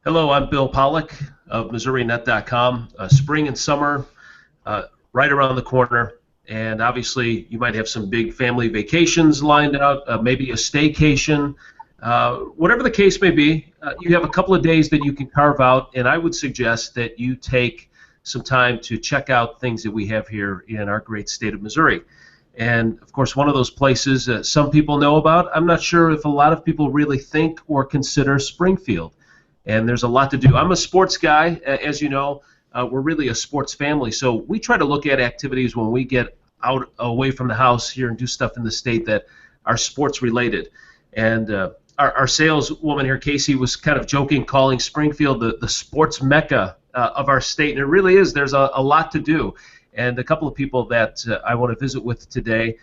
Hello, I'm Bill Pollock of MissouriNet.com. Spring and summer right around the corner, and obviously you might have some big family vacations lined out, maybe a staycation. Whatever the case may be, you have a couple of days that you can carve out, and I would suggest that you take some time to check out things that we have here in our great state of Missouri. And of course, one of those places some people know about, I'm not sure if a lot of people really think or consider Springfield. And there's a lot to do. I'm a sports guy, as you know. We're really a sports family, so we try to look at activities when we get out away from the house here and do stuff in the state that are sports related. And our saleswoman here, Casey, was kind of joking, calling Springfield the sports mecca of our state, and it really is. There's a lot to do. And a couple of people that I want to visit with today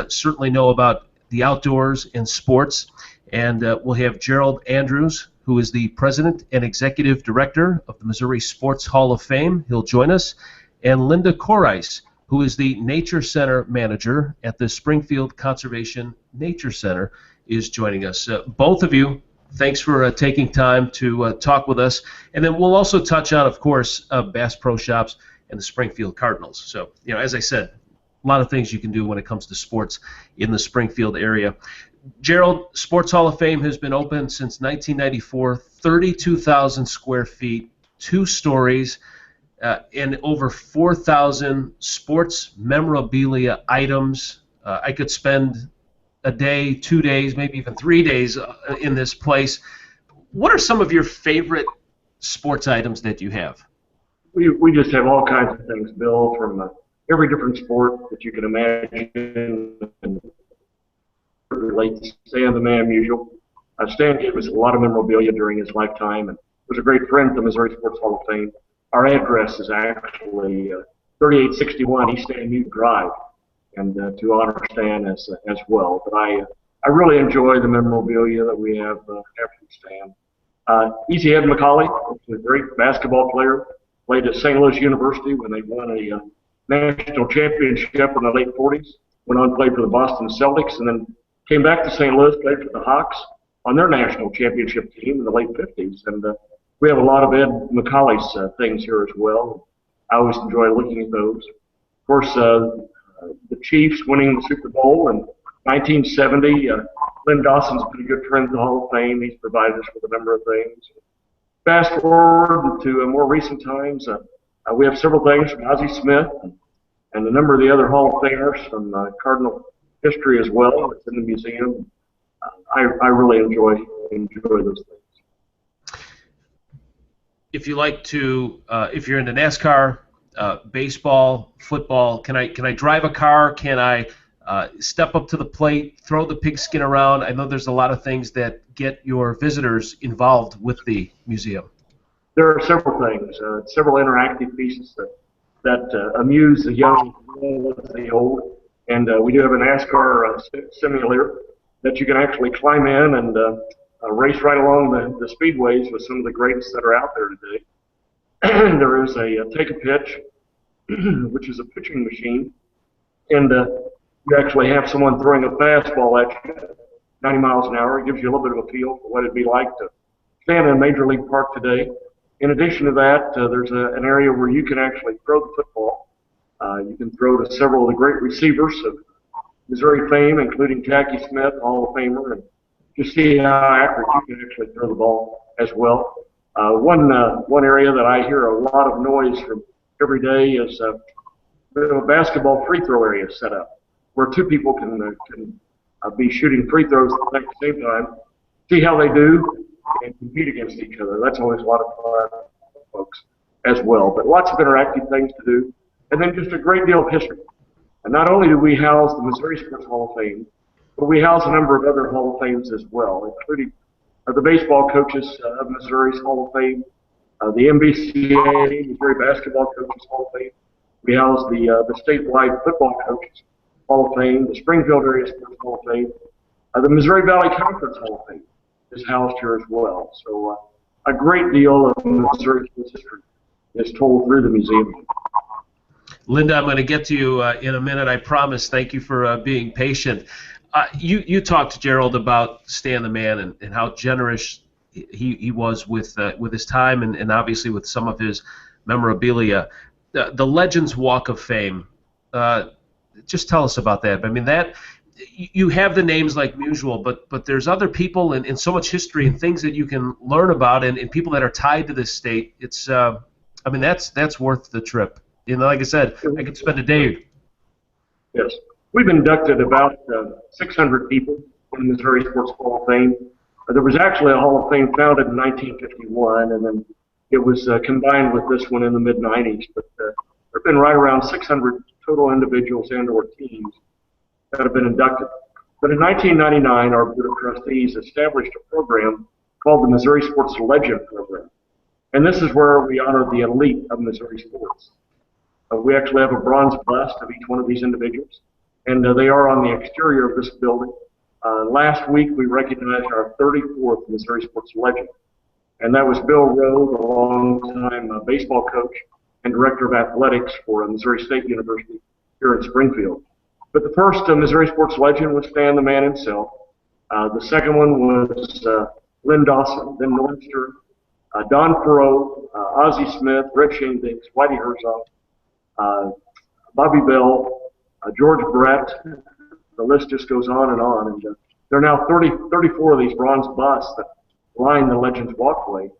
certainly know about the outdoors and sports. And we'll have Gerald Andrews, who is the President and Executive Director of the Missouri Sports Hall of Fame. He'll join us. And Linda Koreis, who is the Nature Center Manager at the Springfield Conservation Nature Center, is joining us. Both of you, thanks for taking time to talk with us. And then we'll also touch on, of course, Bass Pro Shops and the Springfield Cardinals. So, as I said, a lot of things you can do when it comes to sports in the Springfield area. Gerald, Sports Hall of Fame has been open since 1994, 32,000 square feet, 2 stories, and over 4,000 sports memorabilia items. I could spend a day, 2 days, maybe even 3 days in this place. What are some of your favorite sports items that you have? We just have all kinds of things, Bill, from every different sport that you can imagine. And relates to Stan the Man Musial. Stan gave us a lot of memorabilia during his lifetime and was a great friend to the Missouri Sports Hall of Fame. Our address is actually 3861 East Stanview Drive, and to honor Stan as well. But I really enjoy the memorabilia that we have from Stan. Easy Ed McCauley, a great basketball player, played at St. Louis University when they won a national championship in the late 40s, went on to play for the Boston Celtics, and then came back to St. Louis, played for the Hawks on their national championship team in the late 50s. And we have a lot of Ed McCauley's things here as well. I always enjoy looking at those. Of course, the Chiefs winning the Super Bowl in 1970. Lynn Dawson's been a good friend of the Hall of Fame. He's provided us with a number of things. Fast forward to more recent times, we have several things from Ozzie Smith and a number of the other Hall of Famers from Cardinal history as well. It's in the museum. I really enjoy those things. If you like to, if you're into NASCAR, baseball, football, can I drive a car? Can I step up to the plate, throw the pigskin around? I know there's a lot of things that get your visitors involved with the museum. There are several things, several interactive pieces that amuse the young as well as the old. And we do have a NASCAR simulator that you can actually climb in and race right along the speedways with some of the greats that are out there today. There is a take a pitch, which is a pitching machine, and you actually have someone throwing a fastball at you 90 miles an hour. It gives you a little bit of a feel for what it'd be like to stand in Major League Park today. In addition to that, there's an area where you can actually throw the football. You can throw to several of the great receivers of Missouri fame, including Jackie Smith, Hall of Famer, and just see how accurate you can actually throw the ball as well. One area that I hear a lot of noise from every day is a basketball free throw area set up where 2 people can be shooting free throws at the same time, see how they do, and compete against each other. That's always a lot of fun, folks, as well. But lots of interactive things to do. And then just a great deal of history. And not only do we house the Missouri Sports Hall of Fame, but we house a number of other Hall of Fames as well, including the baseball coaches of Missouri's Hall of Fame, the MBCA, Missouri Basketball Coaches Hall of Fame. We house the statewide football coaches Hall of Fame, the Springfield Area Sports Hall of Fame, the Missouri Valley Conference Hall of Fame is housed here as well. So a great deal of Missouri sports history is told through the museum. Linda, I'm going to get to you in a minute, I promise. Thank you for being patient. You talked to Gerald about Stan the Man and how generous he was with his time and obviously with some of his memorabilia. The Legends Walk of Fame. Just tell us about that. I mean, that you have the names like Musial, but there's other people and so much history and things that you can learn about and people that are tied to this state. It's I mean, that's worth the trip. You know, like I said, I could spend a day. Yes. We've inducted about 600 people in the Missouri Sports Hall of Fame. There was actually a Hall of Fame founded in 1951, and then it was combined with this one in the mid-90s. But there have been right around 600 total individuals and or teams that have been inducted. But in 1999, our Board of Trustees established a program called the Missouri Sports Legend Program. And this is where we honor the elite of Missouri sports. We actually have a bronze bust of each one of these individuals, and they are on the exterior of this building. Last week, we recognized our 34th Missouri Sports Legend, and that was Bill Rowe, the longtime baseball coach and director of athletics for Missouri State University here in Springfield. But the first Missouri Sports Legend was Stan the Man himself. The second one was Lynn Dawson, then Norm Stewart, Don Perot, Ozzie Smith, Red Shane Dinks, Whitey Herzog, Bobby Bell, George Brett. The list just goes on. And there are now 34 of these bronze busts that line the Legends Walkway.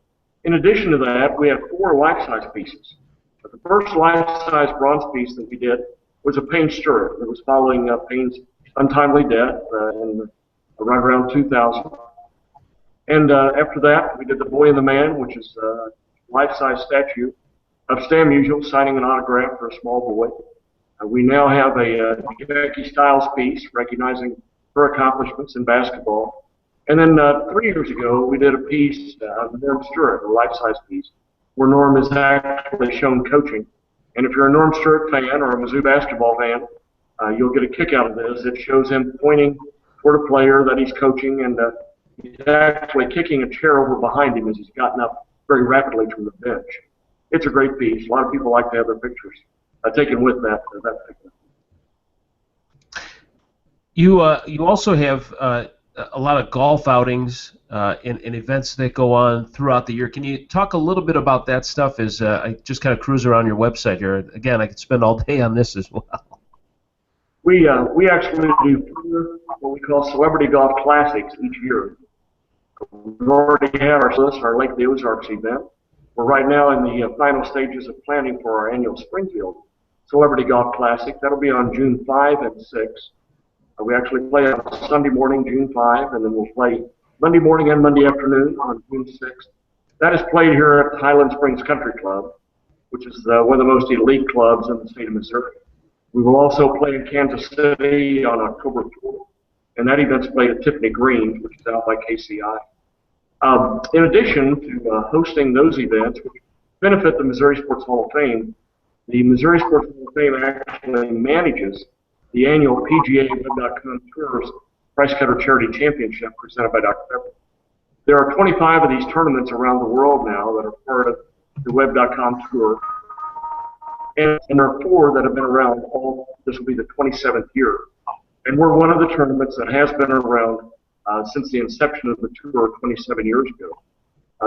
In addition to that, we have 4 life-size pieces. But the first life-size bronze piece that we did was a Payne Stewart that was following Payne's untimely death right around 2000. And after that, we did the Boy and the Man, which is a life-size statue of Stan Musial signing an autograph for a small boy. We now have a Becky Stiles piece recognizing her accomplishments in basketball. And then 3 years ago, we did a piece of Norm Stewart, a life-size piece, where Norm is actually shown coaching. And if you're a Norm Stewart fan or a Mizzou basketball fan, you'll get a kick out of this. It shows him pointing toward a player that he's coaching, and he's actually kicking a chair over behind him as he's gotten up very rapidly from the bench. It's a great piece. A lot of people like to have their pictures taken with that picture. You also have a lot of golf outings and events that go on throughout the year. Can you talk a little bit about that stuff? As I just kind of cruise around your website here. Again, I could spend all day on this as well. We actually do what we call Celebrity Golf Classics each year. We've already had our Lake of the Ozarks event. We're right now in the final stages of planning for our annual Springfield Celebrity Golf Classic. That'll be on June 5 and 6. We actually play on Sunday morning, June 5, and then we'll play Monday morning and Monday afternoon on June 6. That is played here at Highland Springs Country Club, which is one of the most elite clubs in the state of Missouri. We will also play in Kansas City on October 4th, and that event's played at Tiffany Greens, which is out by KCI. In addition to hosting those events, which benefit the Missouri Sports Hall of Fame, the Missouri Sports Hall of Fame actually manages the annual PGA Web.com Tours Price Cutter Charity Championship presented by Dr. Pepper. There are 25 of these tournaments around the world now that are part of the Web.com Tour, and there are 4 that have been around this will be the 27th year. And we're one of the tournaments that has been around since the inception of the tour 27 years ago.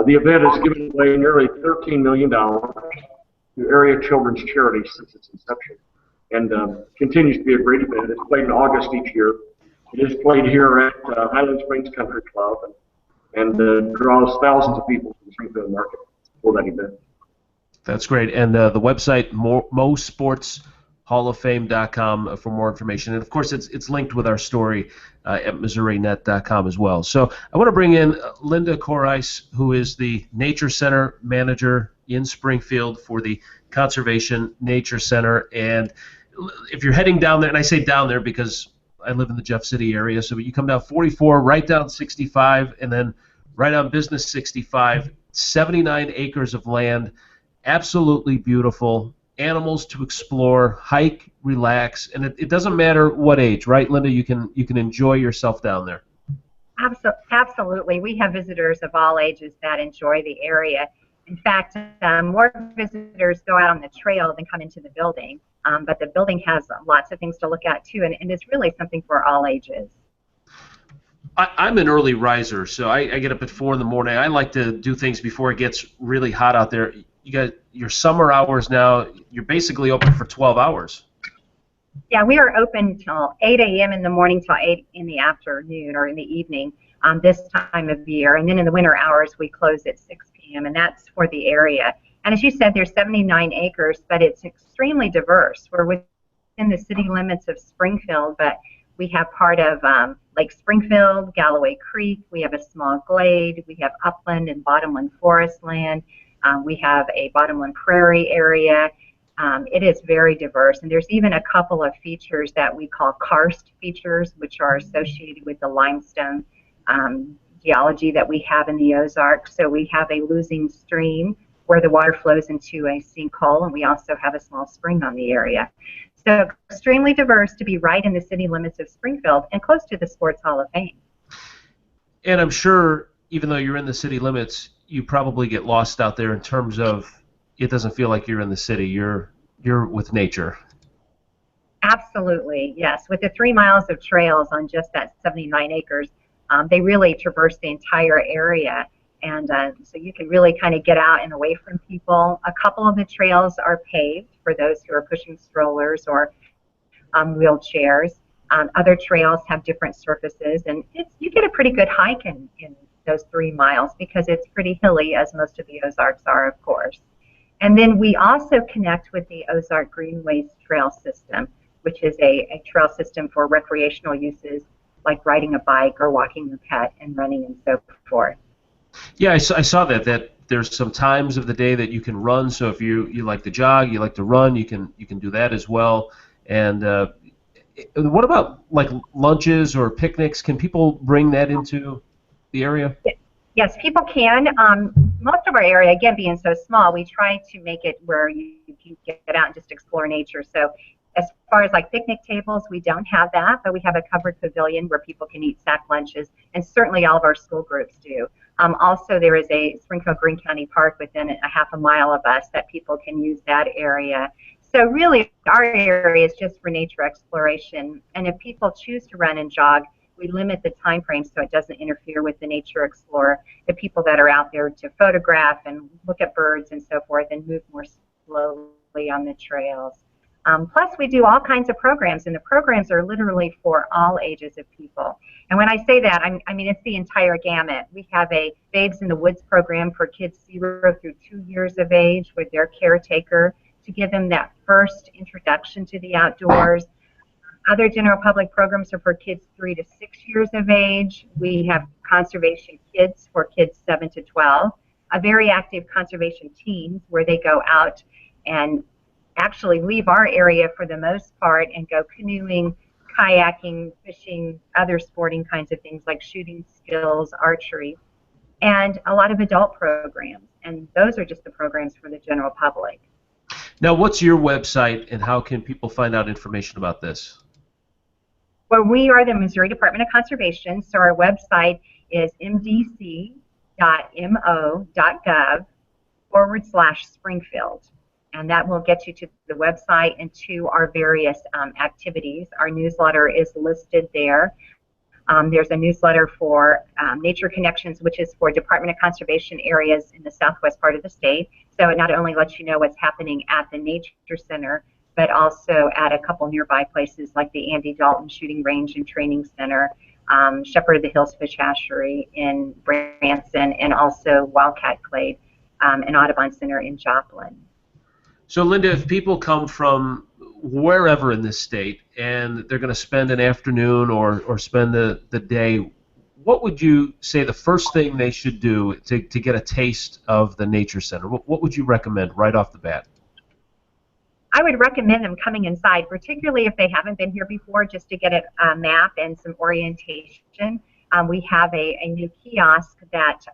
The event has given away nearly $13 million to area children's charities since its inception, and continues to be a great event. It's played in August each year. It is played here at Highland Springs Country Club, and draws thousands of people from the Springfield market for that event. That's great. And the website, mosportshalloffame.com for more information. And, of course, it's linked with our story at MissouriNet.com as well. So I want to bring in Linda Corrice, who is the Nature Center Manager in Springfield for the Conservation Nature Center. And if you're heading down there, and I say down there because I live in the Jeff City area, so you come down 44, right down 65, and then right on Business 65, 79 acres of land. Absolutely beautiful, animals to explore, hike, relax, and it doesn't matter what age, right, Linda? You can enjoy yourself down there. Absolutely. We have visitors of all ages that enjoy the area. In fact, more visitors go out on the trail than come into the building, but the building has lots of things to look at too, and it's really something for all ages. I'm an early riser, so I get up at 4 in the morning. I like to do things before it gets really hot out there. You got your summer hours now. You're basically open for 12 hours. Yeah, we are open till 8 a.m. in the morning till 8 in the afternoon or in the evening this time of year. And then in the winter hours, we close at 6 p.m. and that's for the area. And as you said, there's 79 acres, but it's extremely diverse. We're within the city limits of Springfield, but we have part of Lake Springfield, Galloway Creek. We have a small glade. We have upland and bottomland forest land. We have a bottomland prairie area. It is very diverse, and there's even a couple of features that we call karst features, which are associated with the limestone geology that we have in the Ozarks. So we have a losing stream where the water flows into a sinkhole, and we also have a small spring on the area. So extremely diverse to be right in the city limits of Springfield and close to the Sports Hall of Fame. And I'm sure, even though you're in the city limits, you probably get lost out there in terms of it doesn't feel like you're in the city. You're with nature. Absolutely, yes. With the 3 miles of trails on just that 79 acres, they really traverse the entire area. And so you can really kind of get out and away from people. A couple of the trails are paved for those who are pushing strollers or wheelchairs. Other trails have different surfaces, and you get a pretty good hike in those 3 miles because it's pretty hilly, as most of the Ozarks are, of course. And then we also connect with the Ozark Greenways Trail System, which is a trail system for recreational uses like riding a bike or walking your pet and running and so forth. Yeah, I saw that there's some times of the day that you can run. So if you like to jog, you like to run, you can do that as well. And what about like lunches or picnics? Can people bring that into the area? Yes, people can. Most of our area, again, being so small, we try to make it where you can get out and just explore nature. So as far as like picnic tables, we don't have that, but we have a covered pavilion where people can eat sack lunches, and certainly all of our school groups do. Also, there is a Springfield Green County Park within a half a mile of us that people can use that area. So really, our area is just for nature exploration, and if people choose to run and jog, we limit the time frame so it doesn't interfere with the nature explorer, the people that are out there to photograph and look at birds and so forth and move more slowly on the trails. Plus, we do all kinds of programs, and the programs are literally for all ages of people. And when I say that, I mean it's the entire gamut. We have a Babes in the Woods program for kids 0 through 2 years of age with their caretaker to give them that first introduction to the outdoors. Other general public programs are for kids 3 to 6 years of age. We have Conservation Kids for kids 7 to 12. A very active Conservation Teens where they go out and actually leave our area for the most part and go canoeing, kayaking, fishing, other sporting kinds of things like shooting skills, archery, and a lot of adult programs. And those are just the programs for the general public. Now, what's your website and how can people find out information about this? Well, we are the Missouri Department of Conservation, so our website is mdc.mo.gov/Springfield. And that will get you to the website and to our various activities. Our newsletter is listed there. There's a newsletter for Nature Connections, which is for Department of Conservation areas in the southwest part of the state. So it not only lets you know what's happening at the Nature Center, but also at a couple nearby places like the Andy Dalton Shooting Range and Training Center, Shepherd of the Hills Fish Hatchery in Branson, and also Wildcat Glade and Audubon Center in Joplin. So, Linda, if people come from wherever in this state and they're going to spend an afternoon or spend the day, what would you say the first thing they should do to get a taste of the Nature Center? What would you recommend right off the bat? I would recommend them coming inside, particularly if they haven't been here before, just to get a map and some orientation. We have a new kiosk that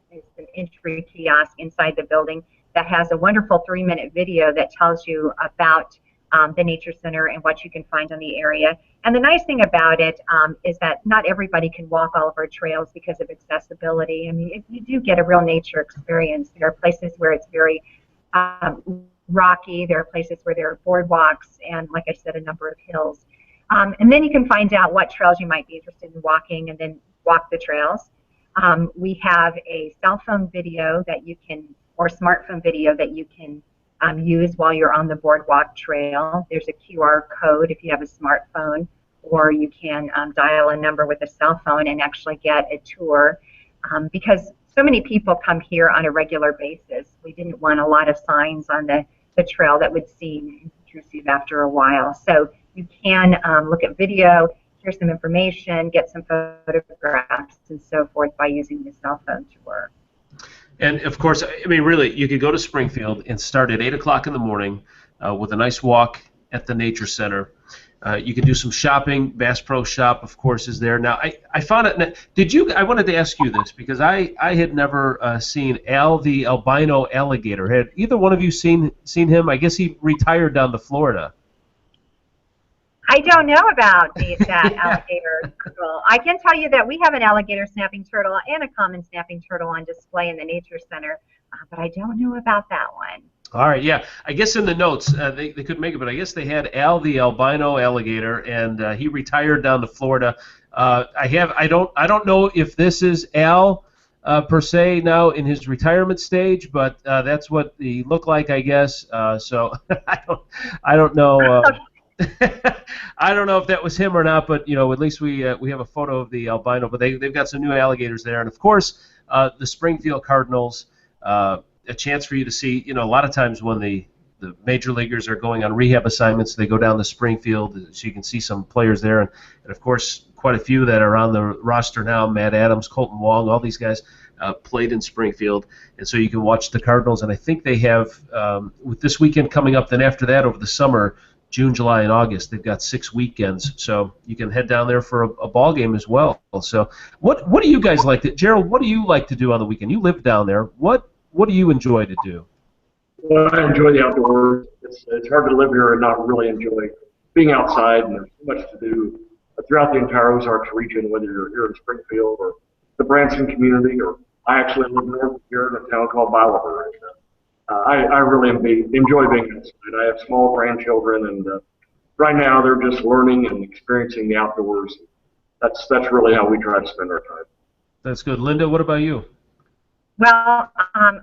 is an entry kiosk inside the building that has a wonderful 3-minute video that tells you about the Nature Center and what you can find on the area. And the nice thing about it is that not everybody can walk all of our trails because of accessibility. I mean, you do get a real nature experience. There are places where it's very rocky. There are places where there are boardwalks and, like I said, a number of hills. And then you can find out what trails you might be interested in walking and then walk the trails. We have a cell phone video that you can, or smartphone video that you can use while you're on the boardwalk trail. There's a QR code if you have a smartphone, or you can dial a number with a cell phone and actually get a tour. Because so many people come here on a regular basis, we didn't want a lot of signs on the trail that would seem intrusive after a while. So you can look at video, hear some information, get some photographs and so forth by using the cell phone tour. And of course, I mean, really, you could go to Springfield and start at 8 o'clock in the morning with a nice walk at the Nature Center. You can do some shopping. Bass Pro Shop, of course, is there. Now, I found it. Did you? I wanted to ask you this because I had never seen Al the albino alligator. Had either one of you seen him? I guess he retired down to Florida. I don't know about that alligator turtle. I can tell you that we have an alligator snapping turtle and a common snapping turtle on display in the Nature Center, but I don't know about that one. All right, yeah. I guess in the notes they couldn't make it, but I guess they had Al the albino alligator, and he retired down to Florida. I don't know if this is Al per se now in his retirement stage, but that's what he looked like, I guess. So I don't know. I don't know if that was him or not, but at least we have a photo of the albino. But they've got some new alligators there, and of course the Springfield Cardinals. A chance for you to see. A lot of times when the major leaguers are going on rehab assignments, they go down to Springfield, so you can see some players there, and of course quite a few that are on the roster now. Matt Adams, Colton Wong, all these guys played in Springfield, and so you can watch the Cardinals. And I think they have with this weekend coming up. Then after that, over the summer. June, July, and August. They've got 6 weekends, so you can head down there for a ball game as well. So, what do you guys like to, Gerald? What do you like to do on the weekend? You live down there. What do you enjoy to do? Well, I enjoy the outdoors. It's hard to live here and not really enjoy being outside, and there's so much to do throughout the entire Ozarks region, whether you're here in Springfield or the Branson community, or I actually live north here in a town called Bolivar. I really enjoy being outside. I have small grandchildren, and right now they're just learning and experiencing the outdoors. That's really how we try to spend our time. That's good. Linda, what about you? Well,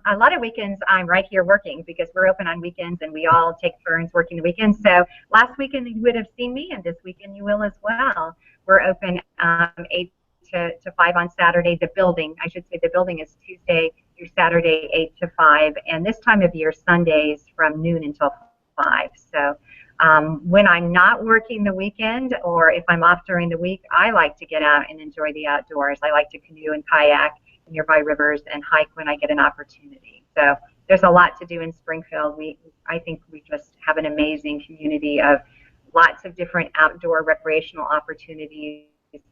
a lot of weekends I'm right here working because we're open on weekends and we all take turns working the weekends. So last weekend you would have seen me, and this weekend you will as well. We're open 8 to 5 on Saturday. The building is Tuesday through Saturday, 8 to 5, and this time of year, Sundays from noon until 5. So when I'm not working the weekend, or if I'm off during the week, I like to get out and enjoy the outdoors. I like to canoe and kayak in nearby rivers and hike when I get an opportunity. So there's a lot to do in Springfield. I think we just have an amazing community of lots of different outdoor recreational opportunities,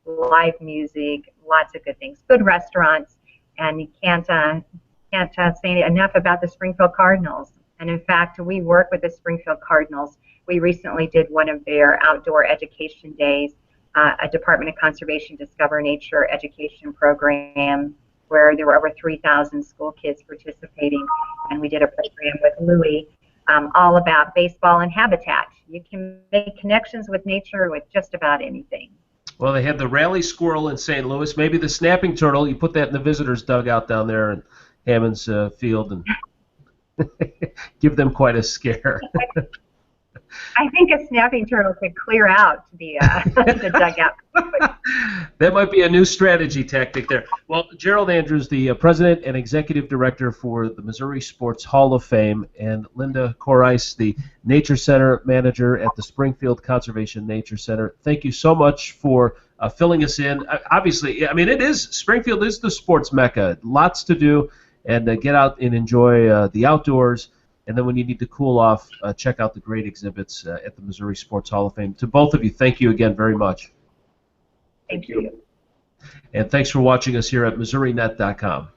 live music, lots of good things, good restaurants, and you can't say enough about the Springfield Cardinals. And in fact, we work with the Springfield Cardinals. We recently did one of their outdoor education days, a Department of Conservation Discover Nature education program, where there were over 3,000 school kids participating, and we did a program with Louie all about baseball and habitat. You can make connections with nature with just about anything. Well, they had the rally squirrel in St. Louis, maybe the snapping turtle. You put that in the visitors' dugout down there in Hammond's Field and give them quite a scare. I think a snapping turtle could clear out the dugout. That might be a new strategy tactic there. Well, Gerald Andrews, the President and Executive Director for the Missouri Sports Hall of Fame, and Linda Corrice, the Nature Center Manager at the Springfield Conservation Nature Center. Thank you so much for filling us in. Obviously, I mean, Springfield is the sports mecca. Lots to do, and get out and enjoy the outdoors. And then when you need to cool off, check out the great exhibits at the Missouri Sports Hall of Fame. To both of you, thank you again very much. Thank you. And thanks for watching us here at MissouriNet.com.